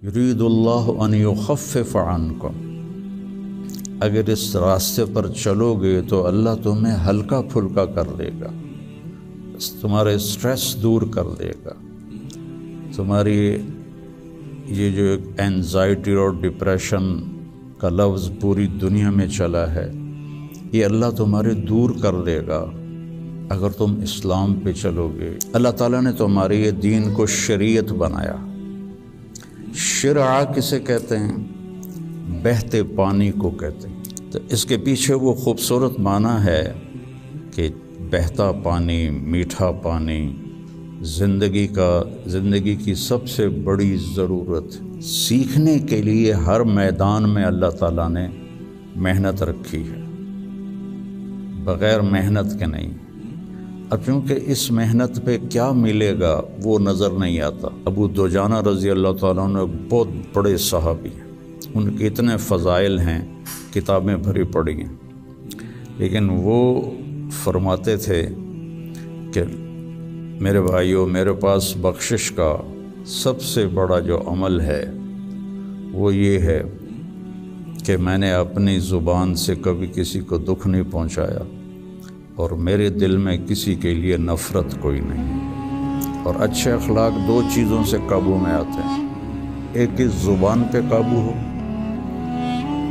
یرید اللہ ان یخفف عنکم، اگر اس راستے پر چلو گے تو اللہ تمہیں ہلکا پھلکا کر دے گا، تمہارے اسٹریس دور کر دے گا، تمہاری یہ جو اینزائٹی اور ڈپریشن کا لفظ پوری دنیا میں چلا ہے، یہ اللہ تمہارے دور کر دے گا اگر تم اسلام پہ چلو گے۔ اللہ تعالیٰ نے تمہارے یہ دین کو شریعت بنایا۔ شرع کسے کہتے ہیں؟ بہتے پانی کو کہتے ہیں۔ تو اس کے پیچھے وہ خوبصورت معنی ہے کہ بہتا پانی، میٹھا پانی، زندگی کی سب سے بڑی ضرورت۔ سیکھنے کے لیے ہر میدان میں اللہ تعالیٰ نے محنت رکھی ہے، بغیر محنت کے نہیں۔ اب چونکہ اس محنت پہ کیا ملے گا وہ نظر نہیں آتا۔ ابو دجانہ رضی اللہ تعالیٰ عنہ بہت بڑے صحابی ہیں، ان کے اتنے فضائل ہیں، کتابیں بھری پڑی ہیں، لیکن وہ فرماتے تھے کہ میرے بھائیوں، میرے پاس بخشش کا سب سے بڑا جو عمل ہے وہ یہ ہے کہ میں نے اپنی زبان سے کبھی کسی کو دکھ نہیں پہنچایا، اور میرے دل میں کسی کے لیے نفرت کوئی نہیں۔ اور اچھے اخلاق دو چیزوں سے قابو میں آتے ہیں، ایک اس زبان پہ قابو ہو،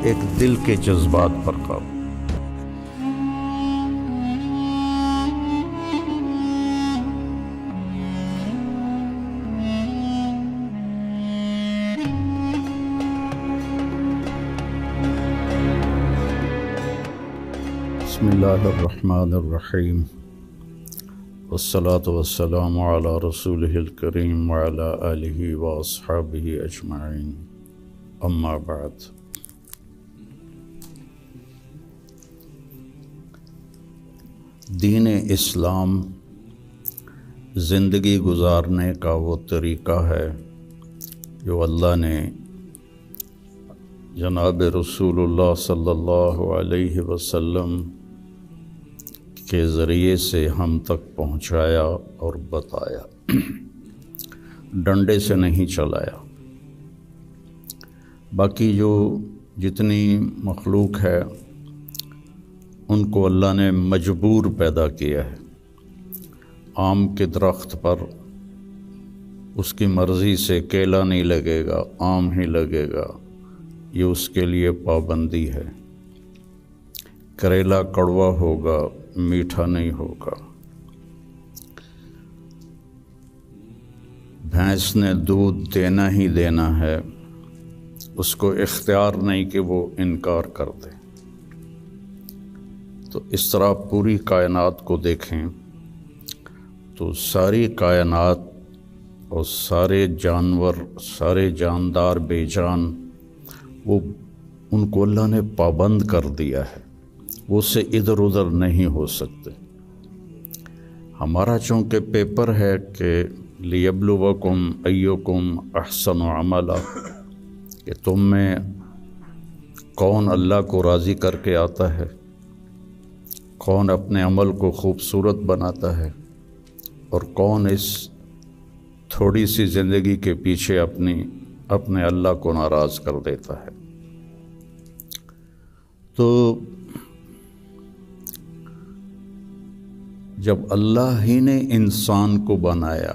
ایک دل کے جذبات پر قابو۔ بسم اللہ الرحمن الرحیم، والصلاة والسلام علی رسولہ الکریم وعلی آلہ واصحابہ اجمعین، اما بعد۔ دین اسلام زندگی گزارنے کا وہ طریقہ ہے جو اللہ نے جناب رسول اللہ صلی اللہ علیہ وسلم کے ذریعے سے ہم تک پہنچایا اور بتایا، ڈنڈے سے نہیں چلایا۔ باقی جو جتنی مخلوق ہے ان کو اللہ نے مجبور پیدا کیا ہے۔ آم کے درخت پر اس کی مرضی سے کیلا نہیں لگے گا، آم ہی لگے گا، یہ اس کے لیے پابندی ہے۔ کریلا کڑوا ہوگا، میٹھا نہیں ہوگا۔ بھینس نے دودھ دینا ہی دینا ہے، اس کو اختیار نہیں کہ وہ انکار کر دے۔ تو اس طرح پوری کائنات کو دیکھیں تو ساری کائنات اور سارے جانور، سارے جاندار بے جان، وہ ان کو اللہ نے پابند کر دیا ہے، وہ سے ادھر ادھر نہیں ہو سکتے۔ ہمارا چونکہ پیپر ہے کہ لیبلوکم ایکم احسن عملا، کہ تم میں کون اللہ کو راضی کر کے آتا ہے، کون اپنے عمل کو خوبصورت بناتا ہے، اور کون اس تھوڑی سی زندگی کے پیچھے اپنے اللہ کو ناراض کر دیتا ہے۔ تو جب اللہ ہی نے انسان کو بنایا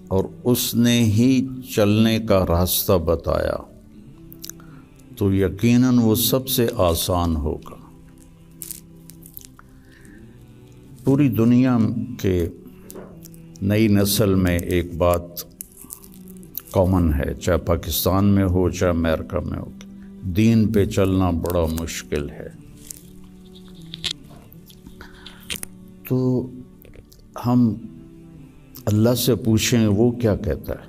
اور اس نے ہی چلنے کا راستہ بتایا تو یقیناً وہ سب سے آسان ہوگا۔ پوری دنیا کے نئی نسل میں ایک بات کامن ہے، چاہے پاکستان میں ہو چاہے امریکہ میں ہو، دین پہ چلنا بڑا مشکل ہے۔ تو ہم اللہ سے پوچھیں وہ کیا کہتا ہے،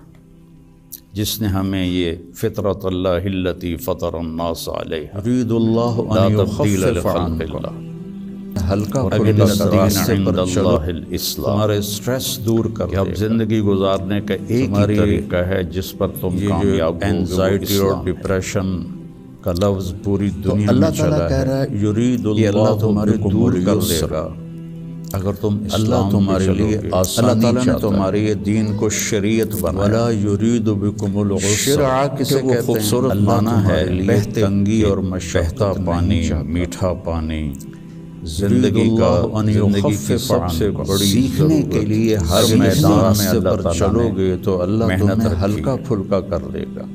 جس نے ہمیں یہ فطرت اللہ التی فطر الناس علیہا، یرید اللہ ان یخفف عنکم، ہلکا پھلکا راستے پر چلو، تمہارے اسٹریس دور کر دے گا۔ اب زندگی گزارنے کا ایک ہی طریقہ ہے جس پر تم کامیاب ہوگے، اینزائٹی اور ڈپریشن کا لفظ پوری دنیا میں چلا ہے۔ یرید اللہ تمہارے دور کر دے گا، اگر تم اسلام تمہارے لیے آسانی اللہ تعالیٰ نے تمہارے یہ دین کو شریعت بنایا ولا یرید بکم العسر شرع کسے کہتے ہیں خوبصورت معنی ہے تنگی اور مشقت پانی میٹھا پانی زندگی کا زندگی کی سب سے بڑی سیکھنے کے لیے ہر میدان میں اللہ تعالیٰ چلو گے تو اللہ تمہیں ہلکا پھلکا کر دے گا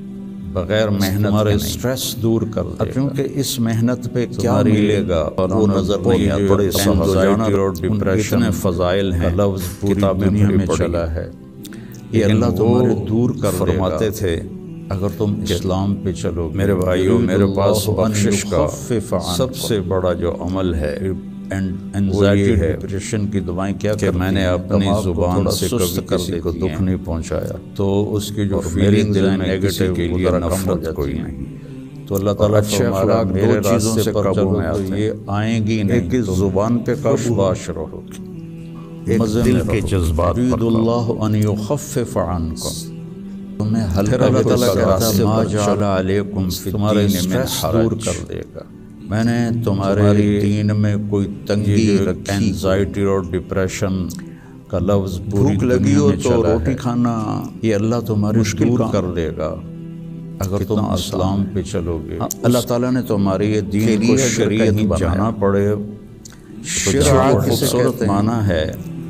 بغیر محنت ہمارے سٹریس دور کر دے گا کیونکہ اس محنت پہ کیا ملے گا وہ نظر نہیں آتا بڑے انزائٹی اور ڈپریشن فضائل ہیں لفظ پوری دنیا میں چلا ہے یہ اللہ تمہارے دور کر فرماتے تھے اگر تم اسلام پہ چلو میرے بھائیوں میرے پاس بخشش کا سب سے بڑا جو عمل ہے انزائٹی ہے ڈپریشن کی دعائیں کیا کہ میں نے اپنی زبان سے کبھی کسی کو دکھ نہیں پہنچایا تو اس کی جو فیلنگز ہیں نیگیٹو کے لیے نفرت کوئی نہیں تو اللہ تعالیٰ فرمایا میرے راستے سے قابو میں آتے یہ آئیں گی نہیں کہ زبان پہ قابو باش رہو ایک دل کے جذبات پر اللہ ان یخفف عنکم تمہیں ہلکا تعالیٰ کے راستے پر جعل علیکم فی الدین من حرج کر دے گا میں نے تمہارے دین میں کوئی تنگی انزائٹی اور ڈپریشن کا لفظ بھوک لگی ہو تو روٹی کھانا یہ اللہ تمہاری مشکل کر دے گا اگر تم اسلام پہ چلو گے اللہ تعالیٰ نے تمہارے یہ دین کو شریعت جانا پڑے شرع خوبصورت معنی ہے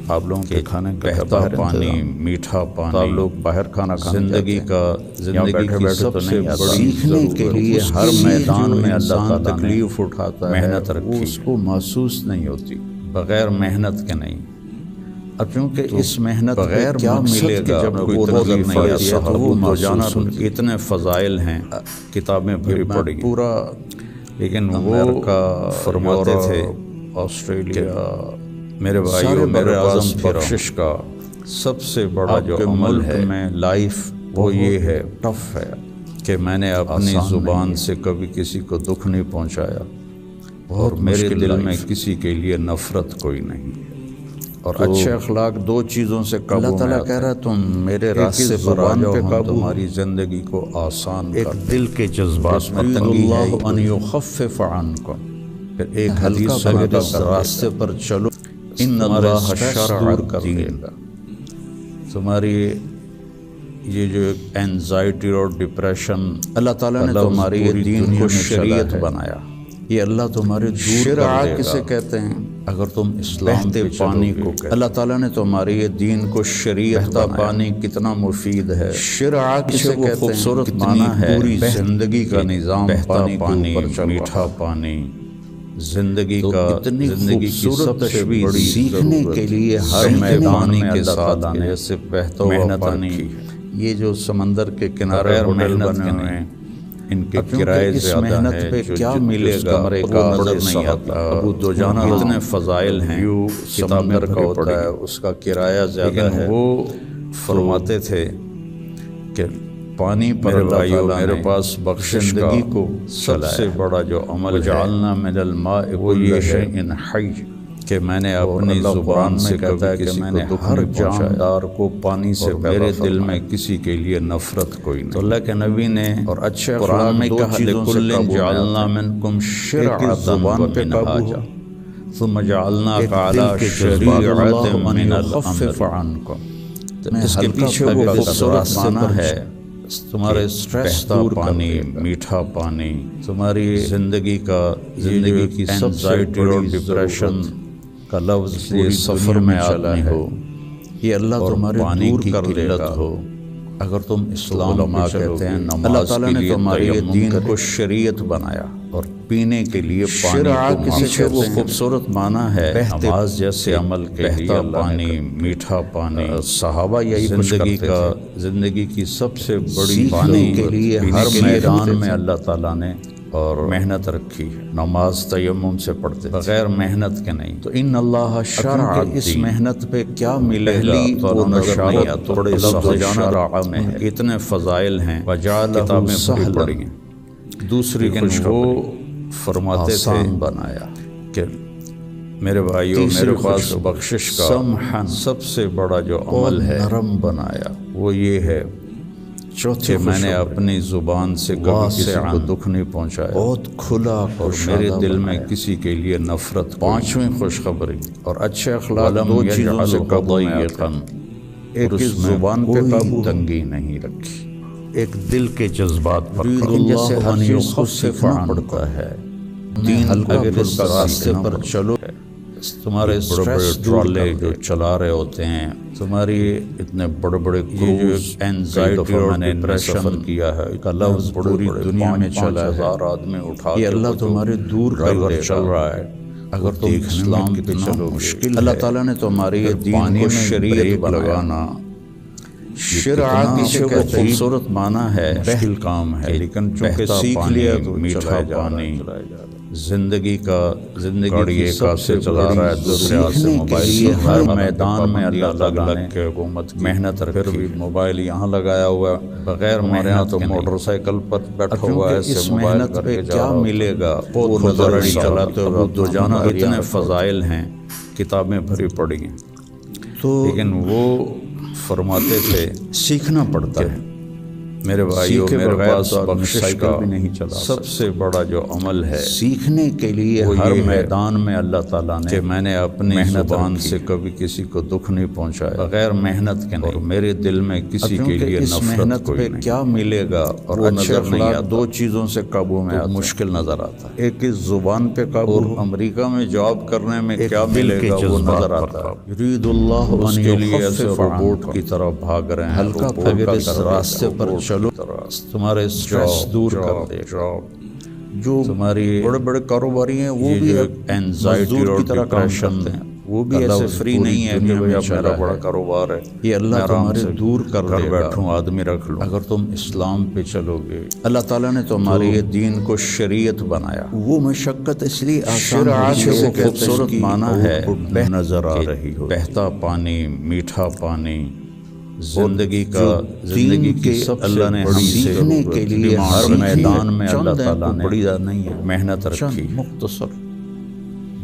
آپ لوگوں کے کھانے کا بہتا پانی میٹھا پانی آپ لوگ باہر کھانا کھانے زندگی کا زندگی کی سب سے بڑی سیکھنے کے لیے ہر میدان میں اللہ تعالیٰ تکلیف اٹھاتا ہے محنت رکھی اس کو محسوس نہیں ہوتی بغیر محنت کے نہیں اب چونکہ اس محنت بغیر کیا ملے گا جب کوئی تکلیف نہیں آتی ہے تو وہ روزانہ اتنے فضائل ہیں کتابیں بھری پڑی پورا لیکن وہ کا فرماتے تھے آسٹریلیا میرے بھائیوں میرے اعظم بخشش کا سب سے بڑا جو عمل ہے میں لائف وہ یہ ہے ٹف ہے کہ میں نے اپنی زبان سے کبھی کسی کو دکھ نہیں پہنچایا اور میرے دل میں کسی کے لیے نفرت کوئی نہیں اور اچھے اخلاق دو چیزوں سے قابو اللہ تعالیٰ کہہ رہا ہے تم میرے راستے پر آ جاؤ تمہاری زندگی کو آسان ایک دل کے جذبات میں تنگی ہے ان یخفف عنکم پھر ایک حدیث ہے اس راستے پر چلو ان اللہ شرع کر دے گا تمہاری یہ جو انزائٹی اور ڈپریشن اللہ تعالیٰ نے تمہاری یہ دین کو شریعت بنایا یہ اللہ تمہارے دور کر دے گا کسے کہتے ہیں اگر تم اسلام پہ پانی کو کہتے اللہ تعالیٰ نے تمہارے یہ دین کو شریعت کا پانی کتنا مفید ہے شرع کسے کہتے ہیں خوبصورت معنی ہے پوری زندگی کا نظام پانی میٹھا پانی زندگی کا زندگی کی سب سے بڑی سیکھنے کے لیے ہر میدان میں کے ساتھ آنے سے بہتر محنت رکھی یہ جو سمندر کے کنارے ہوٹل بنے ہوئے ہیں ان کے کرائے زیادہ ہے پہ کیا ملے گا وہ نظر نہیں آتا ابو دوجانہ اتنے فضائل ہیں سمندر کا ہوتا ہے اس کا کرایہ زیادہ ہے وہ فرماتے تھے کہ پانی پر بھائیو میرے پاس بخشش کا کو سب سے بڑا جو عمل جعلنا من الماء کل شیء حی کہ میں نے اپنی زبان سے کہتا ہے کہ میں نے ہر جاندار کو پانی سے میرے دل میں کسی کے لیے نفرت کوئی نہیں تو اللہ کے نبی نے اور اچھے قرآن میں کہا لِكُلٍ جَعَلْنَا مِنْكُمْ شِرْعَةً وَمِنْهَاجًا ثُمَّ جَعَلْنَاكَ عَلَى شَرِيعَةٍ مِنَ الْأَمْرِ فَعَنْكُمْ اس کے پیچھے وہ خوبصورت معنی ہے تمہارے سٹریس دور پانی میٹھا پانی تمہاری زندگی کا زندگی کی انزائٹی اور ڈپریشن کا لفظ یہ سفر میں آدمی ہو یہ اللہ تمہارے پانی کی قلت ہو اگر تم اسلام علماء کہتے ہیں نماز کے لیے تمہارے دین کو شریعت بنایا اور پینے کے لیے پانی کو پیچھے وہ خوبصورت معنی ہے نماز جیسے عمل کے لیے پانی میٹھا پانی صحابہ یہی زندگی کا زندگی کی سب سے بڑی پانی کے لیے ہر میدان میں اللہ تعالیٰ نے اور محنت رکھی ہے نماز تیمم سے پڑھتے بغیر محنت کے نہیں تو ان اللہ شرع اس محنت پہ کیا ملے گا وہ نظر نہیں آتا تھوڑے لفظ میں ہے اتنے فضائل ہیں کتابیں پڑھی ہیں دوسری وہ فرماتے تھے بنایا کہ میرے بھائیو میرے پاس بخشش کا سب سے بڑا جو عمل ہے نرم بنایا وہ یہ ہے چوتھے میں نے اپنی زبان سے کبھی کسی کو دکھ نہیں پہنچایا، بہت کھلا اور میرے دل میں کسی کے لیے نفرت۔ پانچویں خوشخبری اور اچھے اخلاق دو چیزوں سے قابو میں آتے ہیں۔ ایک زبان پہ قابو، تنگی نہیں رکھی، ایک دل کے جذبات پر قابو۔ جیسے ہر چیز خود سیکھنا پڑتا ہے، دین اگر اس راستے پر چلو، تمہارے بڑے بڑے ٹرالے جو چلا رہے ہوتے ہیں، تمہاری اتنے بڑے بڑے کروز، اینزائٹی اور ڈپریشن کیا ہے، کا لفظ پوری دنیا میں چلا ہے، ہزار آدمی اٹھا کے اللہ تمہارے دور کر چل رہا ہے۔ اگر تم اسلام پہ چلو مشکل، اللہ تعالیٰ نے تمہاری دین کو شریعت لگانا، شرع کسی کو خوبصورت مانا ہے، مشکل کام ہے، لیکن چونکہ سیکھ لیا تو میٹھا پانی زندگی کا، زندگی کی سب سے چلا رہا ہے دوسرے سے موبائل، ہر میدان میں اللہ لگ کے حکومت محنت پھر بھی موبائل یہاں لگایا ہوا ہے، بغیر ہمارے یہاں تو موٹر سائیکل پر بیٹھا ہوا ہے، اس محنت پہ کیا ملے گا؟ وہ نظر چلاتے ہو دو جانا، اتنے فضائل ہیں، کتابیں بھری پڑی ہیں، لیکن وہ فرماتے تھے سیکھنا پڑتا ہے میرے بھائیوں، میرے پاس بخشش کا سب سے بڑا جو عمل ہے سیکھنے کے لیے ہر میدان میں اللہ تعالیٰ نے کہ میں نے اپنی زبان سے کبھی کسی کو دکھ نہیں پہنچایا، بغیر محنت کے، اور میرے دل میں کسی کے لیے نفرت پہ کیا ملے گا، اور اچھے اخلاق دو چیزوں سے قابو میں مشکل نظر آتا ہے، ایک اس زبان پہ قابو، اور امریکہ میں جاب کرنے میں کیا ملے گا وہ نظر آتا ہے، یرید اللہ اس کے لیے ایسے روبوٹ کی طرح بھاگ رہے ہیں، ہلکا اگر اس راستے پر چلو تمہارے اسٹریس دور کر دے گا۔ جو تمہاری بڑے بڑے کاروباری ہیں وہ بھی اینزائٹی اور ڈپریشن ہیں، وہ بھی ایسے فری نہیں ہے کہ میرا بڑا کاروبار ہے، یہ اللہ تمہارے دور کر دے گا، بیٹھوں آدمی رکھ لو۔ اگر تم اسلام پہ چلو گے، اللہ تعالیٰ نے تمہارے یہ دین کو شریعت بنایا، وہ مشقت اس لیے آسان ہے، وہ خوبصورت معنی ہے نظر آ رہی ہو، بہتا پانی، میٹھا پانی، زندگی کا، زندگی کی سب اللہ نے سیکھنے کے لیے ہر میدان میں اللہ تعالیٰ نے بڑی نہیں ہے محنت رکھی، مختصر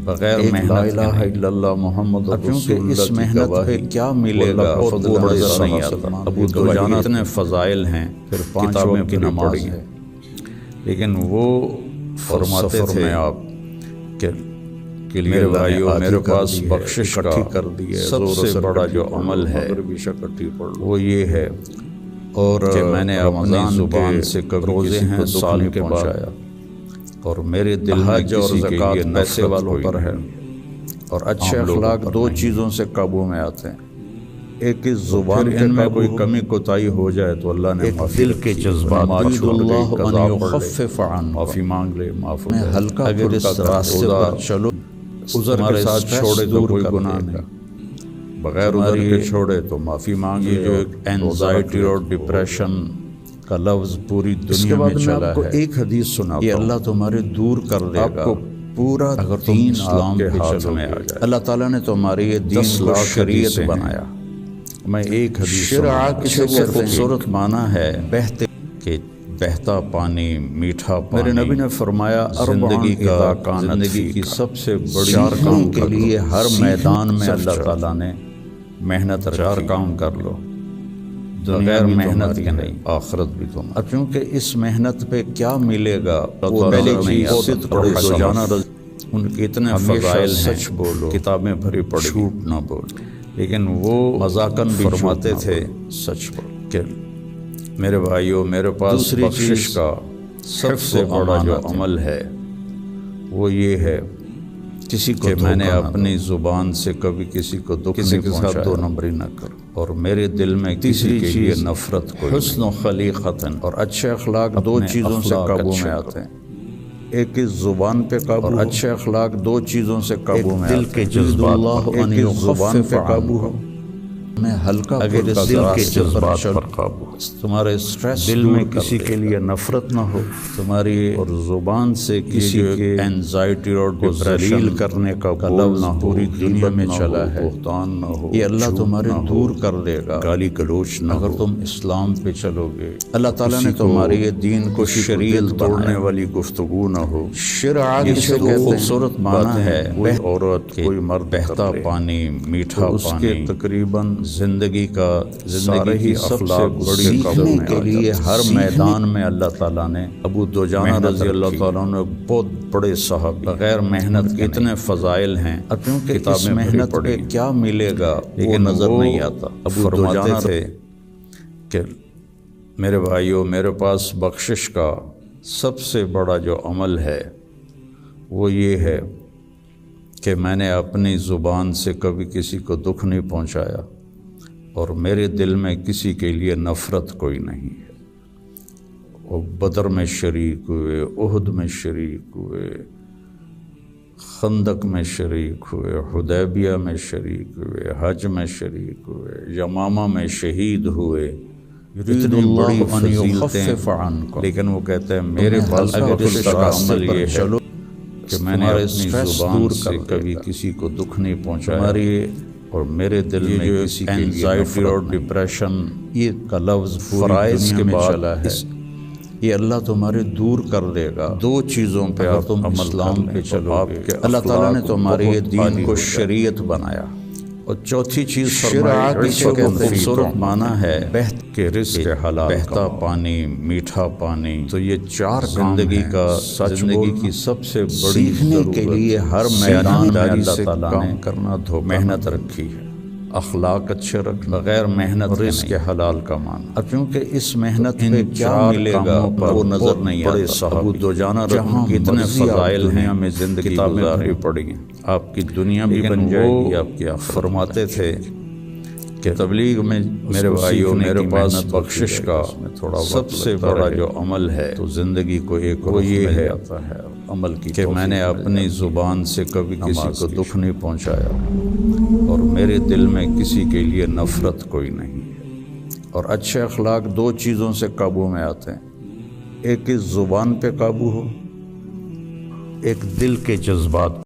بغیر محنت لا الہ الا اللہ محمد رسول اللہ، اس محنت پہ کیا ملے گا فضل نظر نہیں آتا۔ ابو دجانہ اتنے فضائل ہیں، پھر کتابیں کی نماز ہے، لیکن وہ فرماتے تھے آپ کہ میرے بھائیوں، میرے پاس بخشش کا سب سے بڑا جو عمل ہے وہ یہ ہے، اور کہ میں نے اپنی زبان سے روزے ہیں سال کے بعد، اور میرے دل میں کسی کے لیے پیسے والوں پر ہے، اور اچھے اخلاق دو چیزوں سے قابو میں آتے ہیں، ایک اس زبان ان میں کوئی کمی کوتاہی ہو جائے تو اللہ نے دل کے جذبات معافی مانگ لے، معافی ہلکا، اگر اس راستے پر چلو عذر کے ساتھ چھوڑے تو کوئی گناہ نہیں، بغیر عذر کے چھوڑے تو معافی مانگی۔ جو اینزائٹی اور ڈپریشن کا لفظ پوری دنیا میں چلا ہے، ایک حدیث سنا یہ اللہ تمہارے دور کر دے گا، پورا اگر تم اسلام کے ہاتھ میں آ جائے، اللہ تعالیٰ نے تمہارے یہ دین کو شریعت بنایا۔ میں ایک حدیث شرع کسی کو خوبصورت معنی ہے بہتے کہ بہتا پانی، میٹھا پانی، میرے نبی نے فرمایا زندگی کا، زندگی کی سب سے بڑی کام کے لیے ہر میدان میں اللہ تعالیٰ نے محنت، چار کام کر لو، بغیر محنت کے نہیں، آخرت بھی تم، اب چونکہ اس محنت پہ کیا ملے گا وہ پہلے چیز صدق اور روزانہ ان کے اتنے فضائل ہیں، سچ بولو، کتابیں بھری پڑی، جھوٹ نہ بولو، لیکن وہ مذاقاً فرماتے تھے سچ بولو۔ کہ میرے بھائیوں، میرے پاس بخشش کا سب سے بڑا جو عمل ہے وہ یہ ہے کسی کو میں نے اپنی زبان سے کبھی کسی کو دکھ نہیں پہنچایا، دو نمبری نہ کرو، اور میرے دل میں کسی کے لیے نفرت کو، حسن و خلیقتاً، اور اچھے اخلاق دو چیزوں سے قابو میں آتے ہیں، ایک اس زبان پہ قابو، اور اچھے اخلاق دو چیزوں سے قابو میں، دل کے جذبات، ایک اس زبان پہ قابو ہو میں ہلکا، اگر اس دل کے جذبات پر قابو، تمہارے اسٹریس دل میں کسی کے لیے نفرت نہ ہو، تمہاری اور زبان سے کسی کے اینزائٹی اور ذلیل کرنے کا لفظ نہ، پوری دنیا میں چلا ہے، بہتان نہ ہو، یہ اللہ تمہارے دور کر دے گا، گالی گلوچ نہ، اگر تم اسلام پہ چلو گے، اللہ تعالیٰ نے تمہارے یہ دین کو شریعت توڑنے والی گفتگو نہ ہو۔ شرع کسی کو خوبصورت معنی ہے کوئی عورت، کوئی مرد، بہتا پانی، میٹھا پانی، تقریباً زندگی کا، زندگی کی سب سے بڑی سیکھنے کے لیے ہر میدان میں اللہ تعالیٰ نے ابو دجانہ رضی اللہ تعالیٰ عنہ بہت بڑے صحابی بغیر محنت کے اتنے فضائل ہیں، کیونکہ اس محنت پہ کیا ملے گا وہ نظر نہیں آتا۔ ابو دجانہ تھے کہ میرے بھائیوں، میرے پاس بخشش کا سب سے بڑا جو عمل ہے وہ یہ ہے کہ میں نے اپنی زبان سے کبھی کسی کو دکھ نہیں پہنچایا، اور میرے دل میں کسی کے لیے نفرت کوئی نہیں ہے۔ وہ بدر میں شریک ہوئے، احد میں شریک ہوئے، خندق میں شریک ہوئے، حدیبیہ میں شریک ہوئے، حج میں شریک ہوئے، یمامہ میں شہید ہوئے، اتنی بڑی فضیلتیں، لیکن وہ کہتے ہیں میرے پاس بخشش کا عمل یہ ہے کہ میں نے اپنی زبان سے کبھی کسی کو دکھ نہیں پہنچایا، اور میرے دل میں کسی کے لیے انزائٹی اور ڈپریشن یہ کا لفظ فرائض کے بعد ہے، یہ اللہ تمہارے دور کر دے گا۔ دو چیزوں پہ آپ تم اسلام پہ چلو گے، اللہ تعالیٰ نے تمہارے یہ دین کو شریعت بنایا، اور چوتھی چیز شرعات پیچھے کو خوبصورت معنی ہے کہ رزق حلال، بہتا پانی، میٹھا پانی، تو یہ چار زندگی کا زندگی کی سب سے بڑی سیکھنے کے لیے ہر میدان میں اللہ تعالیٰ نے کرنا محنت رکھی ہے، اخلاق اچھے رکھ، بغیر محنت رزق حلال کا معنی، کیونکہ اس محنت پہ کیا ملے گا وہ نظر نہیں آتا۔ ابو دجانہ کے اتنے فضائل ہیں، ہمیں زندگی گزارنی پڑی ہیں، آپ کی دنیا بھی بن جائے گی آپ کی۔ آپ تھے کہ تبلیغ میں میرے بھائیوں، میرے پاس بخشش کا سب سے بڑا جو عمل ہے تو زندگی کو ایک وہ یہ ہے عمل کی کہ میں نے اپنی زبان سے کبھی کسی کو دکھ نہیں پہنچایا، اور میرے دل میں کسی کے لیے نفرت کوئی نہیں ہے۔ اور اچھے اخلاق دو چیزوں سے قابو میں آتے ہیں، ایک اس زبان پہ قابو ہو، ایک دل کے جذبات